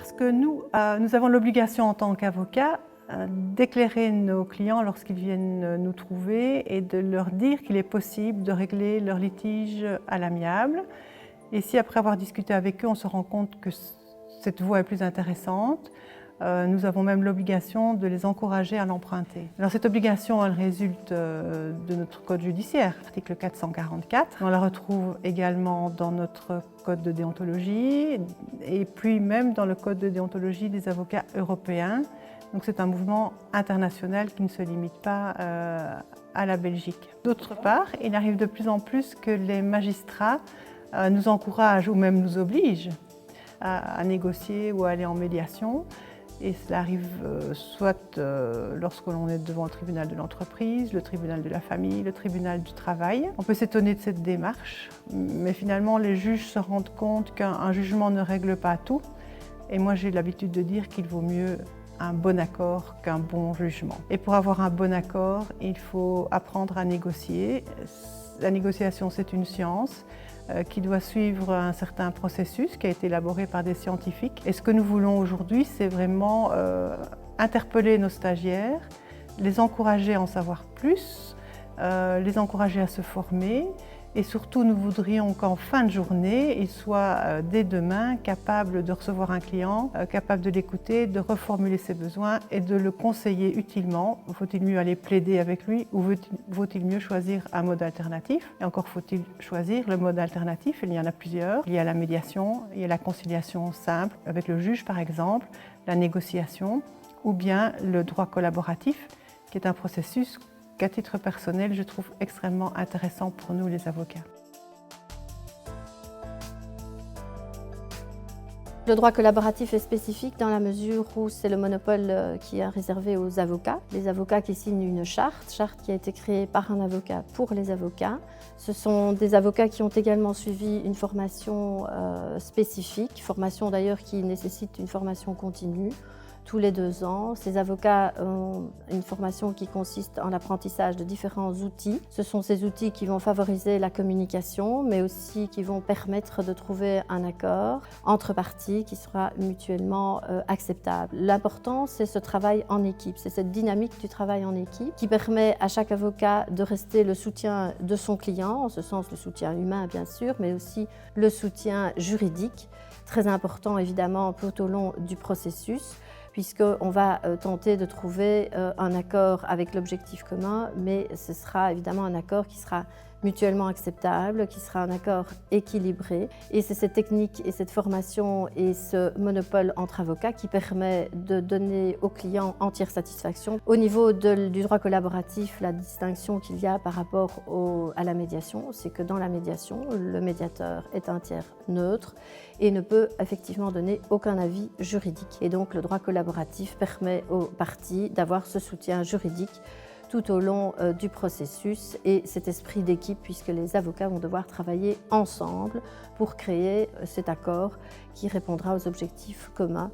parce que nous avons l'obligation en tant qu'avocats d'éclairer nos clients lorsqu'ils viennent nous trouver et de leur dire qu'il est possible de régler leur litige à l'amiable. Et si après avoir discuté avec eux, on se rend compte que cette voie est plus intéressante, nous avons même l'obligation de les encourager à l'emprunter. Alors cette obligation, elle résulte de notre code judiciaire, article 444. On la retrouve également dans notre code de déontologie et puis même dans le code de déontologie des avocats européens. Donc c'est un mouvement international qui ne se limite pas à la Belgique. D'autre part, il arrive de plus en plus que les magistrats nous encouragent ou même nous obligent à négocier ou à aller en médiation. Et cela arrive soit lorsque l'on est devant le tribunal de l'entreprise, le tribunal de la famille, le tribunal du travail. On peut s'étonner de cette démarche, mais finalement les juges se rendent compte qu'un jugement ne règle pas tout. Et moi j'ai l'habitude de dire qu'il vaut mieux un bon accord qu'un bon jugement. Et pour avoir un bon accord, il faut apprendre à négocier. La négociation, c'est une science qui doit suivre un certain processus qui a été élaboré par des scientifiques. Et ce que nous voulons aujourd'hui, c'est vraiment interpeller nos stagiaires, les encourager à en savoir plus, les encourager à se former. Et surtout, nous voudrions qu'en fin de journée, ils soient dès demain capables de recevoir un client, capables de l'écouter, de reformuler ses besoins et de le conseiller utilement. Faut-il mieux aller plaider avec lui ou vaut-il mieux choisir un mode alternatif? Et encore faut-il choisir le mode alternatif, il y en a plusieurs. Il y a la médiation, il y a la conciliation simple avec le juge par exemple, la négociation ou bien le droit collaboratif qui est un processus qu'à titre personnel, je trouve extrêmement intéressant pour nous les avocats. Le droit collaboratif est spécifique dans la mesure où c'est le monopole qui est réservé aux avocats. Les avocats qui signent une charte qui a été créée par un avocat pour les avocats. Ce sont des avocats qui ont également suivi une formation spécifique, formation d'ailleurs qui nécessite une formation continue. Tous les 2 ans. Ces avocats ont une formation qui consiste en l'apprentissage de différents outils. Ce sont ces outils qui vont favoriser la communication, mais aussi qui vont permettre de trouver un accord entre parties qui sera mutuellement acceptable. L'important, c'est ce travail en équipe, c'est cette dynamique du travail en équipe qui permet à chaque avocat de rester le soutien de son client, en ce sens le soutien humain bien sûr, mais aussi le soutien juridique, très important évidemment tout au long du processus, puisqu'on va tenter de trouver un accord avec l'objectif commun, mais ce sera évidemment un accord qui sera mutuellement acceptable, qui sera un accord équilibré. Et c'est cette technique et cette formation et ce monopole entre avocats qui permet de donner aux clients entière satisfaction. Au niveau du droit collaboratif, la distinction qu'il y a par rapport à la médiation, c'est que dans la médiation, le médiateur est un tiers neutre et ne peut effectivement donner aucun avis juridique. Et donc le droit collaboratif permet aux parties d'avoir ce soutien juridique tout au long du processus et cet esprit d'équipe puisque les avocats vont devoir travailler ensemble pour créer cet accord qui répondra aux objectifs communs.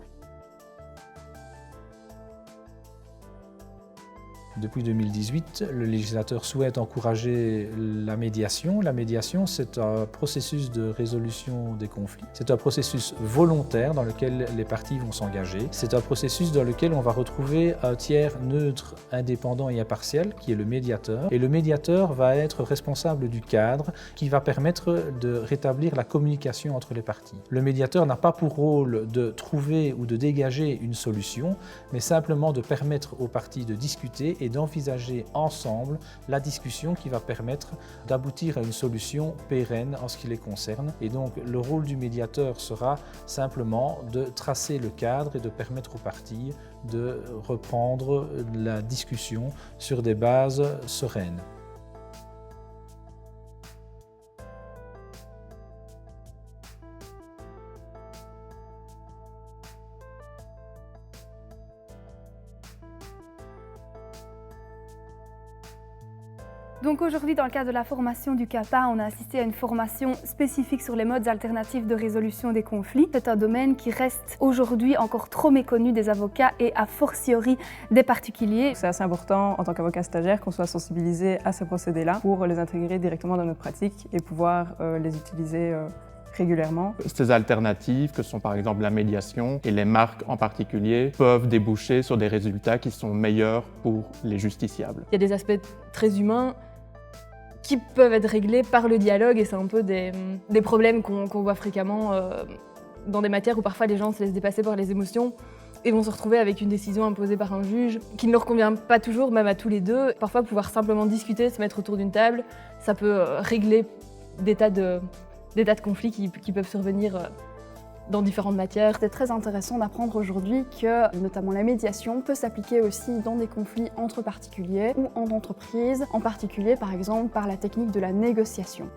Depuis 2018, le législateur souhaite encourager la médiation. La médiation, c'est un processus de résolution des conflits. C'est un processus volontaire dans lequel les parties vont s'engager. C'est un processus dans lequel on va retrouver un tiers neutre, indépendant et impartial, qui est le médiateur. Et le médiateur va être responsable du cadre qui va permettre de rétablir la communication entre les parties. Le médiateur n'a pas pour rôle de trouver ou de dégager une solution, mais simplement de permettre aux parties de discuter et d'envisager ensemble la discussion qui va permettre d'aboutir à une solution pérenne en ce qui les concerne. Et donc le rôle du médiateur sera simplement de tracer le cadre et de permettre aux parties de reprendre la discussion sur des bases sereines. Donc aujourd'hui, dans le cadre de la formation du CAPA, on a assisté à une formation spécifique sur les modes alternatifs de résolution des conflits. C'est un domaine qui reste aujourd'hui encore trop méconnu des avocats et a fortiori des particuliers. C'est assez important en tant qu'avocat stagiaire qu'on soit sensibilisé à ces procédés-là pour les intégrer directement dans notre pratique et pouvoir les utiliser régulièrement. Ces alternatives, que sont par exemple la médiation et les marques en particulier, peuvent déboucher sur des résultats qui sont meilleurs pour les justiciables. Il y a des aspects très humains qui peuvent être réglés par le dialogue et c'est un peu des problèmes qu'on voit fréquemment dans des matières où parfois les gens se laissent dépasser par les émotions et vont se retrouver avec une décision imposée par un juge qui ne leur convient pas toujours, même à tous les deux. Parfois, pouvoir simplement discuter, se mettre autour d'une table, ça peut régler des tas de conflits qui peuvent survenir dans différentes matières. C'est très intéressant d'apprendre aujourd'hui que notamment la médiation peut s'appliquer aussi dans des conflits entre particuliers ou en entreprise, en particulier par exemple par la technique de la négociation.